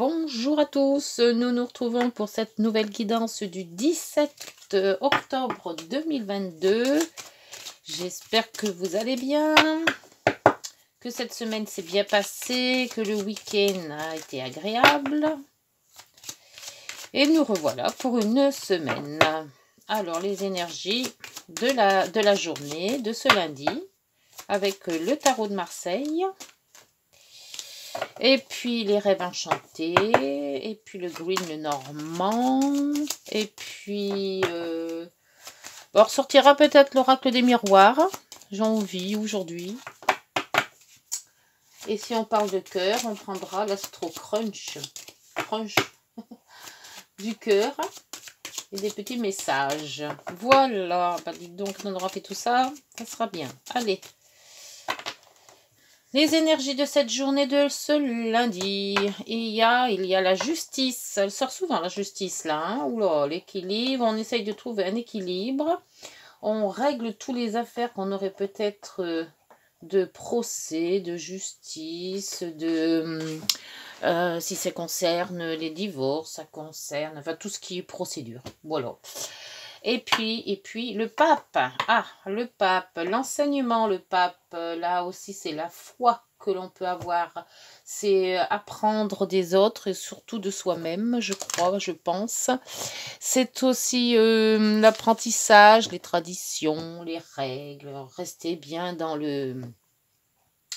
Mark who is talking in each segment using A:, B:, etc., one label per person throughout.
A: Bonjour à tous, nous nous retrouvons pour cette nouvelle guidance du 17 octobre 2022. J'espère que vous allez bien, que cette semaine s'est bien passée, que le week-end a été agréable. Et nous revoilà pour une semaine. Alors les énergies de la journée de ce lundi avec le tarot de Marseille. Et puis les rêves enchantés, et puis le green normand, et puis on ressortira peut-être l'oracle des miroirs, j'ai envie aujourd'hui. Et si on parle de cœur, on prendra l'astro crunch du cœur et des petits messages. Voilà, bah dites donc, on aura fait tout ça, ça sera bien. Allez. Les énergies de cette journée de ce lundi, il y a la justice, elle sort souvent la justice là, hein. Oula, l'équilibre, on essaye de trouver un équilibre, on règle toutes les affaires qu'on aurait peut-être de procès, de justice, de si ça concerne les divorces, ça concerne, enfin tout ce qui est procédure, voilà. Et puis le pape, le pape, l'enseignement, le pape, là aussi c'est la foi que l'on peut avoir, c'est apprendre des autres et surtout de soi-même, je crois, je pense. C'est aussi l'apprentissage, les traditions, les règles, rester bien dans les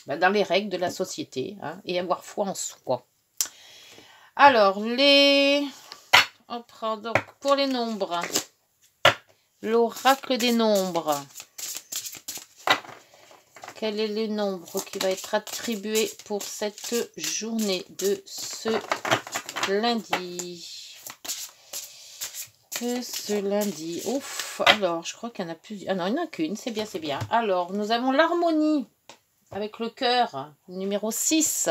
A: règles de la société, hein, et avoir foi en soi. Alors, on prend donc pour les nombres. L'oracle des nombres. Quel est le nombre qui va être attribué pour cette journée de ce lundi? Ouf, alors je crois qu'il y en a plusieurs. Ah non, il n'y en a qu'une, c'est bien, c'est bien. Alors, nous avons l'harmonie avec le cœur, numéro 6.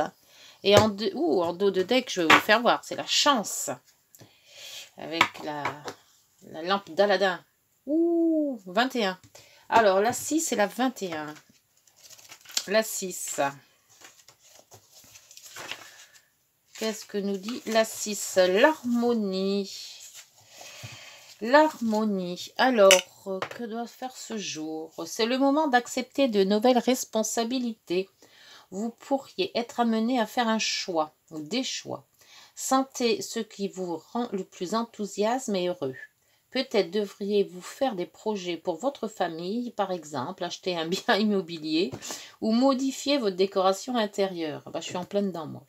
A: Et en dos de deck, je vais vous faire voir, c'est la chance. Avec la lampe d'Aladin. Ouh, 21. Alors, la 6 et la 21. La 6. Qu'est-ce que nous dit la 6? L'harmonie. L'harmonie. Alors, que doit faire ce jour? C'est le moment d'accepter de nouvelles responsabilités. Vous pourriez être amené à faire un choix ou des choix. Sentez ce qui vous rend le plus enthousiasme et heureux. Peut-être devriez-vous faire des projets pour votre famille, par exemple, acheter un bien immobilier ou modifier votre décoration intérieure. Bah, je suis en plein dedans, moi.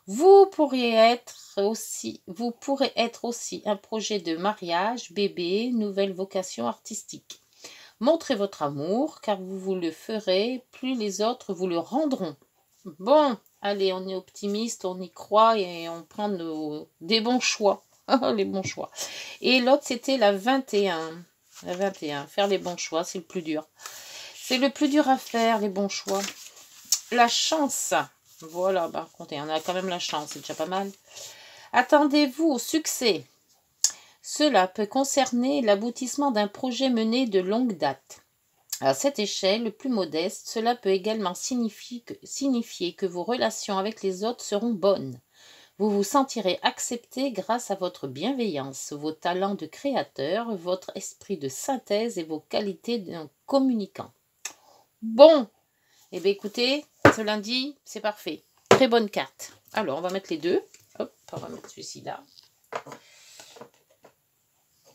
A: Vous pourrez être aussi un projet de mariage, bébé, nouvelle vocation artistique. Montrez votre amour, car vous le ferez, plus les autres vous le rendront. Bon, allez, on est optimiste, on y croit et on prend des bons choix. Les bons choix. Et l'autre, c'était la 21. La 21. Faire les bons choix, c'est le plus dur. C'est le plus dur à faire, les bons choix. La chance. Voilà, par contre, on a quand même la chance, c'est déjà pas mal. Attendez-vous au succès. Cela peut concerner l'aboutissement d'un projet mené de longue date. À cette échelle plus modeste, cela peut également signifier que vos relations avec les autres seront bonnes. Vous vous sentirez accepté grâce à votre bienveillance, vos talents de créateur, votre esprit de synthèse et vos qualités d'un communicant. Bon, eh bien écoutez, ce lundi, c'est parfait. Très bonne carte. Alors, on va mettre les deux. Hop, on va mettre celui-ci là.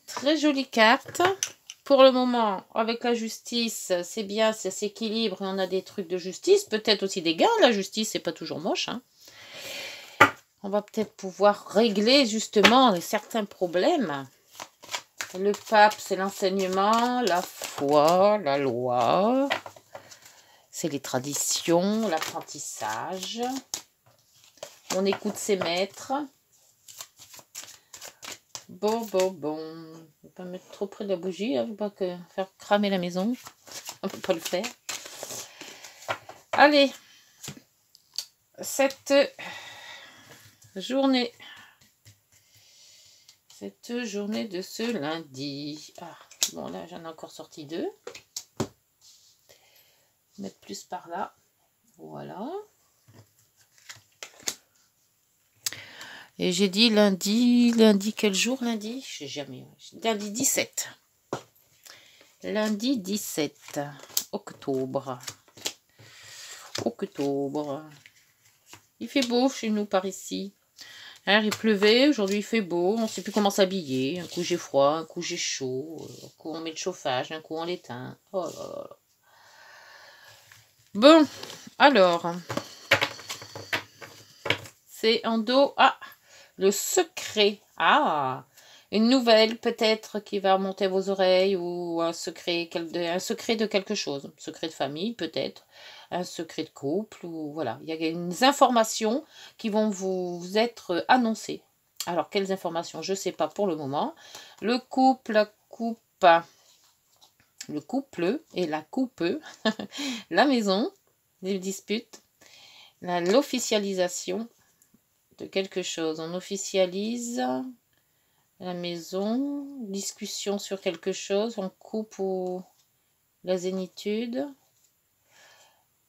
A: Très jolie carte. Pour le moment, avec la justice, c'est bien, ça s'équilibre et on a des trucs de justice. Peut-être aussi des gains. La justice, c'est pas toujours moche, hein. On va peut-être pouvoir régler justement certains problèmes. Le pape, c'est l'enseignement, la foi, la loi. C'est les traditions, l'apprentissage. On écoute ses maîtres. Bon. On ne va pas mettre trop près de la bougie, hein, faut pas faire cramer la maison. On ne peut pas le faire. Allez. Cette journée de ce lundi. Bon là j'en ai encore sorti 2. Mettre plus par là. Voilà. Et j'ai dit lundi quel jour lundi? Je sais jamais. Lundi 17. Lundi 17 octobre. Octobre. Il fait beau chez nous par ici. Hein, il pleuvait, aujourd'hui il fait beau, on ne sait plus comment s'habiller. Un coup j'ai froid, un coup j'ai chaud, un coup on met le chauffage, un coup on l'éteint. Oh là là. Bon, alors, c'est en dos. Ah, le secret. Ah, une nouvelle peut-être qui va remonter à vos oreilles ou un secret de quelque chose. Un secret de famille peut-être, un secret de couple ou voilà. Il y a des informations qui vont vous être annoncées. Alors, quelles informations? Je ne sais pas pour le moment. Le couple, la coupe, le couple et la coupe, la maison, les disputes, l'officialisation de quelque chose. On officialise la maison, discussion sur quelque chose, on coupe ou la zénitude.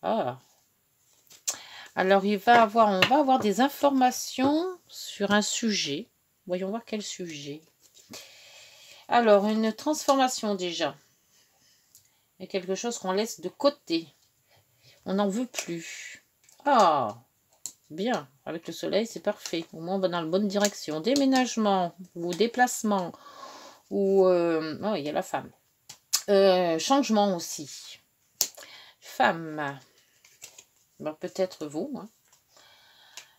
A: Ah. Alors, on va avoir des informations sur un sujet. Voyons voir quel sujet. Alors, une transformation déjà. Il y a quelque chose qu'on laisse de côté. On n'en veut plus. Ah, bien. Avec le soleil, c'est parfait. Au moins, on va dans la bonne direction. Déménagement ou déplacement. Ou... oh, il y a la femme. Changement aussi. Femme. Ben, peut-être vous. Hein.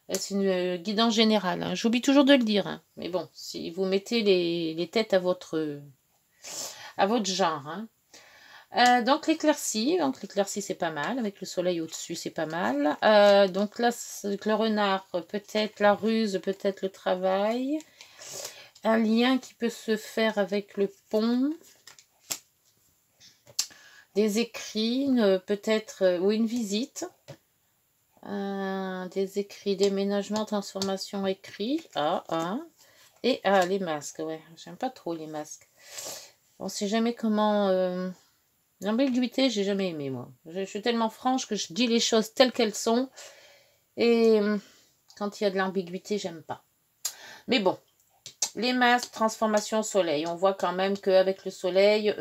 A: C'est une guidance générale. Hein. J'oublie toujours de le dire. Hein. Mais bon, si vous mettez les têtes à votre genre. Hein. Donc l'éclaircie c'est pas mal. Avec le soleil au-dessus, c'est pas mal. Donc là, avec le renard, peut-être la ruse, peut-être le travail. Un lien qui peut se faire avec le pont. Des écrits, peut-être, ou une visite. Des écrits, déménagement, transformation, écrit. Et les masques, ouais. J'aime pas trop les masques. On sait jamais comment... L'ambiguïté, j'ai jamais aimé, moi. Je suis tellement franche que je dis les choses telles qu'elles sont. Et quand il y a de l'ambiguïté, j'aime pas. Mais bon, les masques, transformation au soleil. On voit quand même qu'avec le soleil,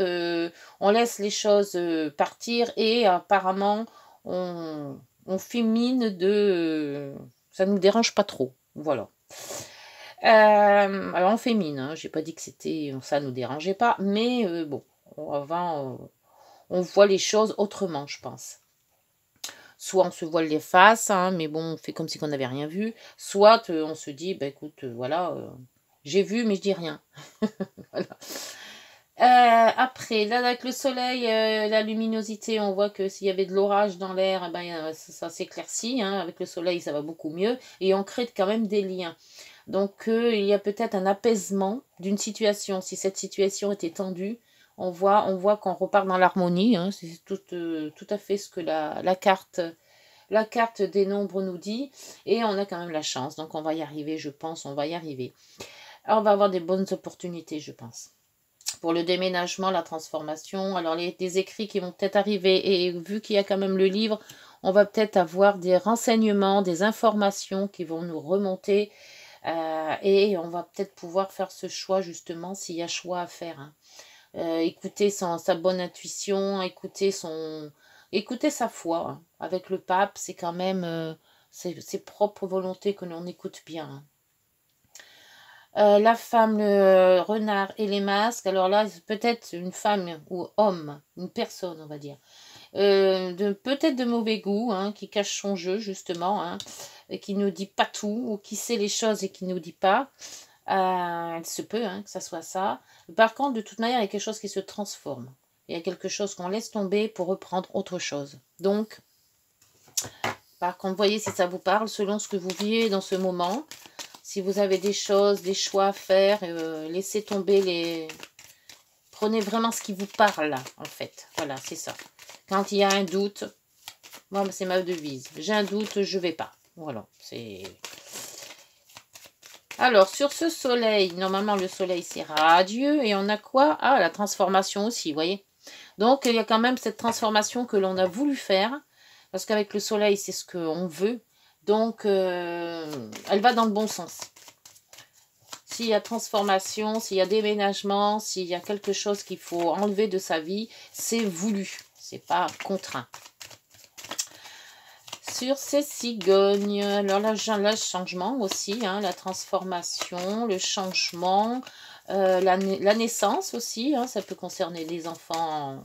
A: on laisse les choses partir et apparemment, on fait mine de... ça ne nous dérange pas trop. Voilà. Alors, on fait mine. Hein. J'ai pas dit que ça nous dérangeait pas. Mais bon, on voit les choses autrement, je pense. Soit on se voile les faces, hein, mais bon, on fait comme si on n'avait rien vu. Soit on se dit, bah écoute, voilà, j'ai vu, mais je dis rien. Voilà. Après, là, avec le soleil, la luminosité, on voit que s'il y avait de l'orage dans l'air, ben, ça s'éclaircit. Hein. Avec le soleil, ça va beaucoup mieux. Et on crée quand même des liens. Donc, il y a peut-être un apaisement d'une situation. Si cette situation était tendue, on voit qu'on repart dans l'harmonie. Hein. C'est tout à fait ce que la carte des nombres nous dit. Et on a quand même la chance. Donc, on va y arriver, je pense. On va y arriver. Alors, on va avoir des bonnes opportunités, je pense. Pour le déménagement, la transformation. Alors, des écrits qui vont peut-être arriver. Et vu qu'il y a quand même le livre, on va peut-être avoir des renseignements, des informations qui vont nous remonter. Et on va peut-être pouvoir faire ce choix, justement, s'il y a choix à faire. Hein. Écouter sa bonne intuition, écouter sa foi. Hein. Avec le pape, c'est quand même ses propres volontés que l'on écoute bien. Hein. La femme, le renard et les masques. Alors là, peut-être une femme ou homme, une personne, on va dire. Peut-être de mauvais goût, hein, qui cache son jeu, justement, hein, et qui ne nous dit pas tout, ou qui sait les choses et qui ne nous dit pas. Il se peut hein, que ça soit ça. Par contre, de toute manière, il y a quelque chose qui se transforme. Il y a quelque chose qu'on laisse tomber pour reprendre autre chose. Donc, par contre, voyez si ça vous parle, selon ce que vous vivez dans ce moment. Si vous avez des choses, des choix à faire, laissez tomber Prenez vraiment ce qui vous parle, en fait. Voilà, c'est ça. Quand il y a un doute, moi, c'est ma devise. J'ai un doute, je vais pas. Voilà, c'est... Alors, sur ce soleil, normalement, le soleil, c'est radieux. Et on a quoi? Ah, la transformation aussi, vous voyez. Donc, il y a quand même cette transformation que l'on a voulu faire. Parce qu'avec le soleil, c'est ce qu'on veut. Donc, elle va dans le bon sens. S'il y a transformation, s'il y a déménagement, s'il y a quelque chose qu'il faut enlever de sa vie, c'est voulu, c'est pas contraint. Sur ces cigognes, alors là, le changement aussi, hein, la transformation, le changement, la naissance aussi, hein, ça peut concerner les enfants.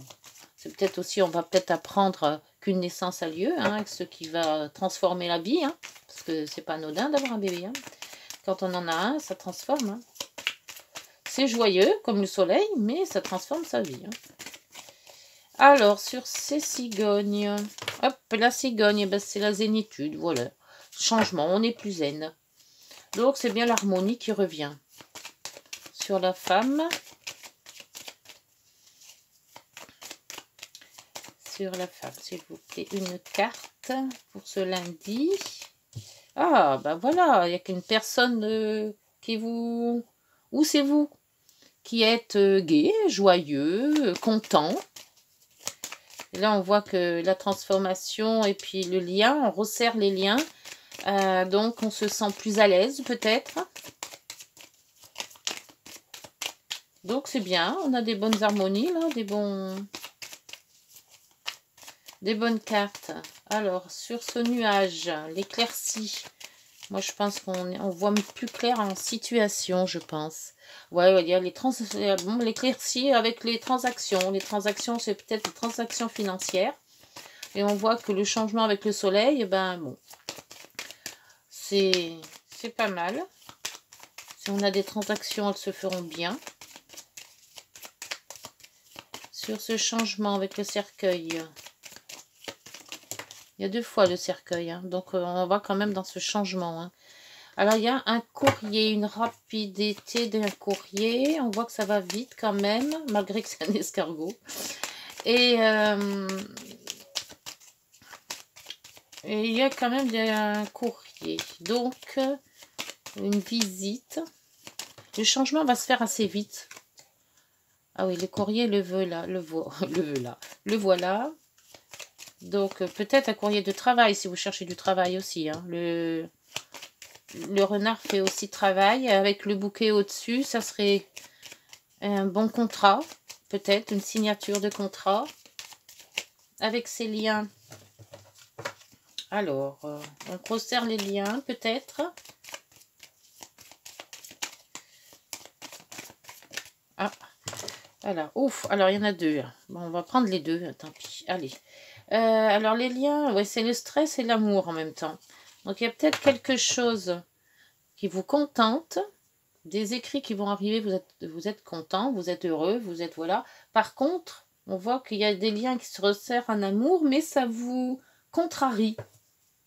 A: C'est peut-être aussi, on va peut-être apprendre qu'une naissance a lieu, hein, ce qui va transformer la vie, hein, parce que c'est pas anodin d'avoir un bébé. Hein. Quand on en a un, ça transforme. Hein. C'est joyeux, comme le soleil, mais ça transforme sa vie. Hein. Alors, sur ces cigognes, hop, la cigogne, ben, c'est la zénitude, voilà. Changement, on est plus zen. Donc, c'est bien l'harmonie qui revient. Sur la femme. Sur la femme, s'il vous plaît, une carte pour ce lundi. Ah, ben voilà, il n'y a qu'une personne qui vous... Ou c'est vous qui êtes gai, joyeux, content. Et là, on voit que la transformation et puis le lien, on resserre les liens. Donc, on se sent plus à l'aise, peut-être. Donc, c'est bien. On a des bonnes harmonies, là, des bonnes cartes. Alors, sur ce nuage, l'éclaircie. Moi, je pense qu'on voit plus clair en situation, je pense. Ouais, il y a l'éclaircie avec les transactions. Les transactions, c'est peut-être des transactions financières. Et on voit que le changement avec le soleil, ben bon, c'est pas mal. Si on a des transactions, elles se feront bien. Sur ce changement avec le cercueil, il y a 2 fois le cercueil, hein, donc on va quand même dans ce changement. Hein. Alors, il y a un courrier, une rapidité d'un courrier. On voit que ça va vite quand même, malgré que c'est un escargot. Et il y a quand même un courrier. Donc, une visite. Le changement va se faire assez vite. Ah oui, le courrier, le voilà. Donc, peut-être un courrier de travail, si vous cherchez du travail aussi. Hein. Le renard fait aussi travail. Avec le bouquet au-dessus, ça serait un bon contrat. Peut-être une signature de contrat. Avec ces liens. Alors, on resserre les liens, peut-être. Ah, voilà. Ouf, alors il y en a 2. Bon, on va prendre les 2, tant pis. Allez. Alors, les liens, ouais, c'est le stress et l'amour en même temps. Donc, il y a peut-être quelque chose qui vous contente. Des écrits qui vont arriver, vous êtes content, vous êtes heureux, vous êtes voilà. Par contre, on voit qu'il y a des liens qui se resserrent en amour, mais ça vous contrarie.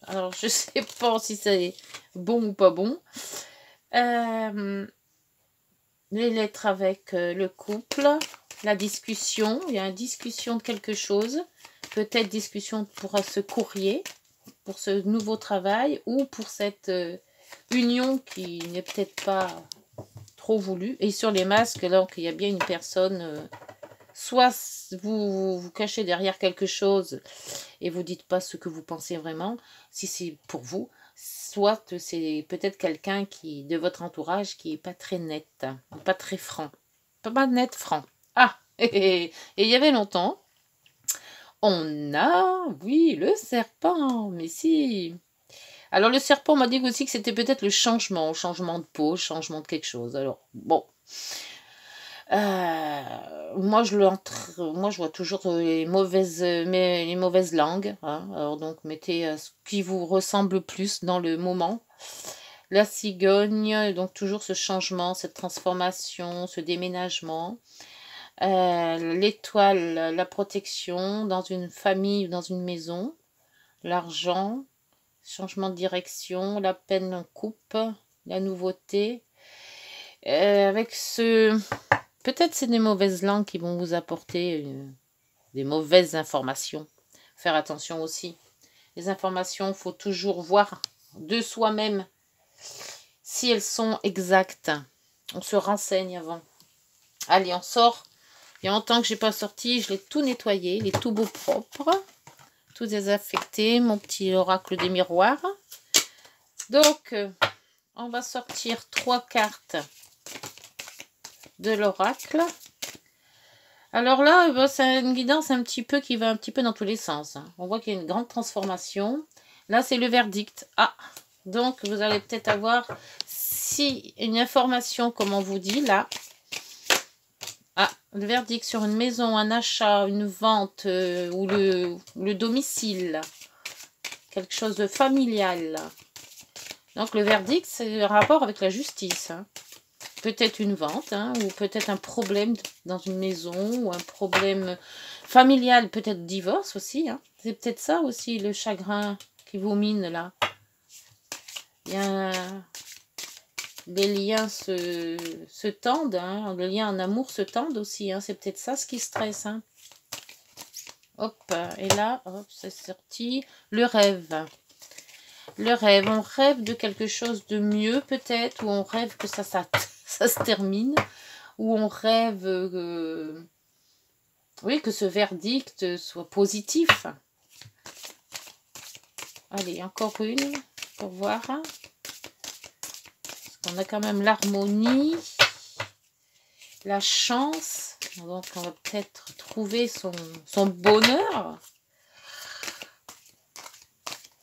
A: Alors, je sais pas si c'est bon ou pas bon. Les lettres avec le couple, la discussion, il y a une discussion de quelque chose. Peut-être discussion pour ce courrier, pour ce nouveau travail ou pour cette union qui n'est peut-être pas trop voulue. Et sur les masques, donc il y a bien une personne, soit vous cachez derrière quelque chose et vous dites pas ce que vous pensez vraiment, si c'est pour vous, soit c'est peut-être quelqu'un qui de votre entourage qui est pas très net, pas très franc. Pas net, franc. Ah, et il y avait longtemps, on a, oui, le serpent, mais si. Alors le serpent m'a dit aussi que c'était peut-être le changement de peau, changement de quelque chose. Alors, bon. Moi, je vois toujours les mauvaises langues. Hein. Alors, donc, mettez ce qui vous ressemble plus dans le moment. La cigogne, donc toujours ce changement, cette transformation, ce déménagement. L'étoile, la protection dans une famille ou dans une maison. L'argent, changement de direction, la peine en coupe, la nouveauté. Avec ce... Peut-être c'est des mauvaises langues qui vont vous apporter des mauvaises informations. Faire attention aussi. Les informations, il faut toujours voir de soi-même si elles sont exactes. On se renseigne avant. Allez, on sort. Il y a longtemps que je n'ai pas sorti. Je l'ai tout nettoyé. Il est tout beau propre. Tout désaffecté. Mon petit oracle des miroirs. Donc, on va sortir 3 cartes de l'oracle. Alors là, c'est une guidance un petit peu qui va un petit peu dans tous les sens. On voit qu'il y a une grande transformation. Là, c'est le verdict. Ah, donc vous allez peut-être avoir si une information, comme on vous dit là. Ah, le verdict sur une maison, un achat, une vente ou le domicile. Quelque chose de familial. Donc le verdict, c'est un rapport avec la justice. Hein. Peut-être une vente, hein, ou peut-être un problème dans une maison, ou un problème familial, peut-être divorce aussi. Hein. C'est peut-être ça aussi, le chagrin qui vous mine là. Il y a les liens se tendent, hein, les liens en amour se tendent aussi. Hein. C'est peut-être ça ce qui stresse. Hein. Hop, et là, hop, c'est sorti. Le rêve. Le rêve, on rêve de quelque chose de mieux peut-être, ou on rêve que ça se termine, ou on rêve oui, que ce verdict soit positif. Allez, encore une pour voir. Parce qu'on a quand même l'harmonie, la chance. Donc on va peut-être trouver son bonheur.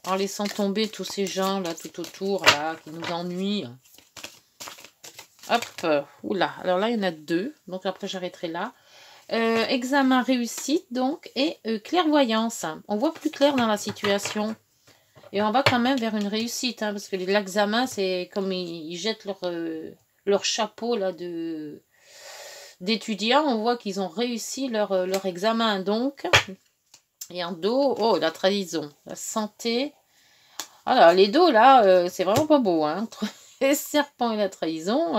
A: En laissant tomber tous ces gens là tout autour là qui nous ennuient. Hop, oula, alors là il y en a deux, donc après j'arrêterai là. Examen réussite donc et clairvoyance. On voit plus clair dans la situation et on va quand même vers une réussite hein, parce que l'examen c'est comme ils jettent leur chapeau là d'étudiants, on voit qu'ils ont réussi leur examen donc. Et en dos, oh la trahison, la santé. Alors les dos là, c'est vraiment pas beau. Hein. Entre les serpents et la trahison,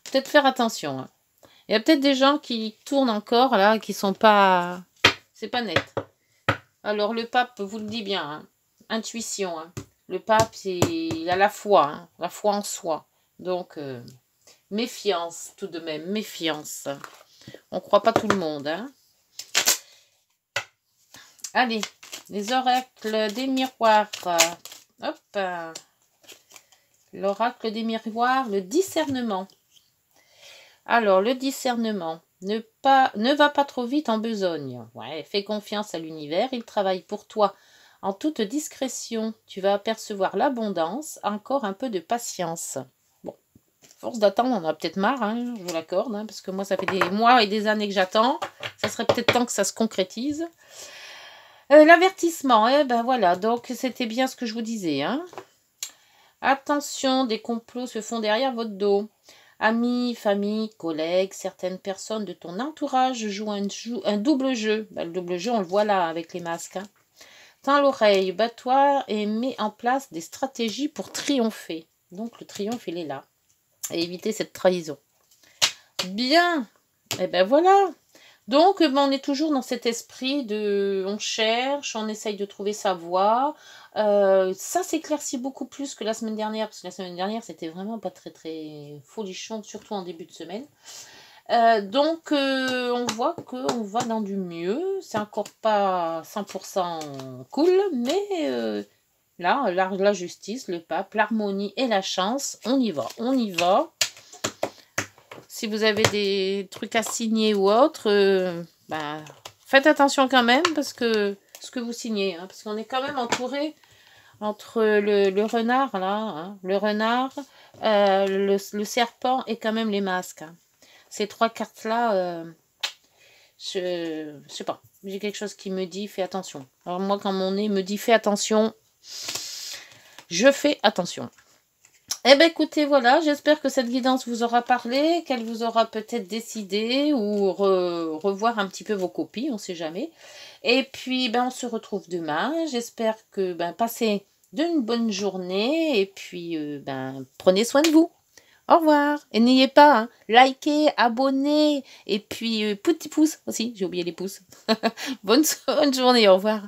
A: peut-être faire attention. Hein. Il y a peut-être des gens qui tournent encore là, qui sont pas... C'est pas net. Alors le pape vous le dit bien, hein. Intuition. Hein. Le pape, il a la foi en soi. Donc, méfiance tout de même, méfiance. On ne croit pas tout le monde. Hein. Allez, les oracles des miroirs. Hop. L'oracle des miroirs, le discernement. Alors, le discernement. Ne va pas trop vite en besogne. Ouais, fais confiance à l'univers, il travaille pour toi. En toute discrétion, tu vas apercevoir l'abondance, encore un peu de patience. Bon, force d'attendre, on en a peut-être marre, hein, je vous l'accorde, hein, parce que moi, ça fait des mois et des années que j'attends. Ça serait peut-être temps que ça se concrétise. L'avertissement, eh ben voilà, donc c'était bien ce que je vous disais. Hein. Attention, des complots se font derrière votre dos. Amis, famille, collègues, certaines personnes de ton entourage jouent un double jeu. Ben, le double jeu, on le voit là avec les masques. Hein. Tends l'oreille, bats-toi et mets en place des stratégies pour triompher. Donc le triomphe, il est là. Et éviter cette trahison. Bien, et ben voilà. Donc, on est toujours dans cet esprit de... On cherche, on essaye de trouver sa voie. Ça s'éclaircit beaucoup plus que la semaine dernière, parce que la semaine dernière, c'était vraiment pas très, très folichon, surtout en début de semaine. Donc, on voit qu'on va dans du mieux. C'est encore pas 100% cool, mais là, la justice, le pape, l'harmonie et la chance, on y va, on y va. Si vous avez des trucs à signer ou autre, bah, faites attention quand même parce que ce que vous signez, hein, parce qu'on est quand même entouré entre le renard là, hein, le renard, le serpent et quand même les masques. Hein. Ces trois cartes là, je sais pas, j'ai quelque chose qui me dit fais attention. Alors moi quand mon nez me dit fais attention, je fais attention. Eh bien écoutez, voilà, j'espère que cette guidance vous aura parlé, qu'elle vous aura peut-être décidé ou revoir un petit peu vos copies, on ne sait jamais. Et puis, ben, on se retrouve demain. J'espère que passez d'une bonne journée et puis ben, prenez soin de vous. Au revoir. Et n'ayez pas, hein, likez, abonnez et puis petit pouce aussi, j'ai oublié les pouces. Bonne journée, au revoir.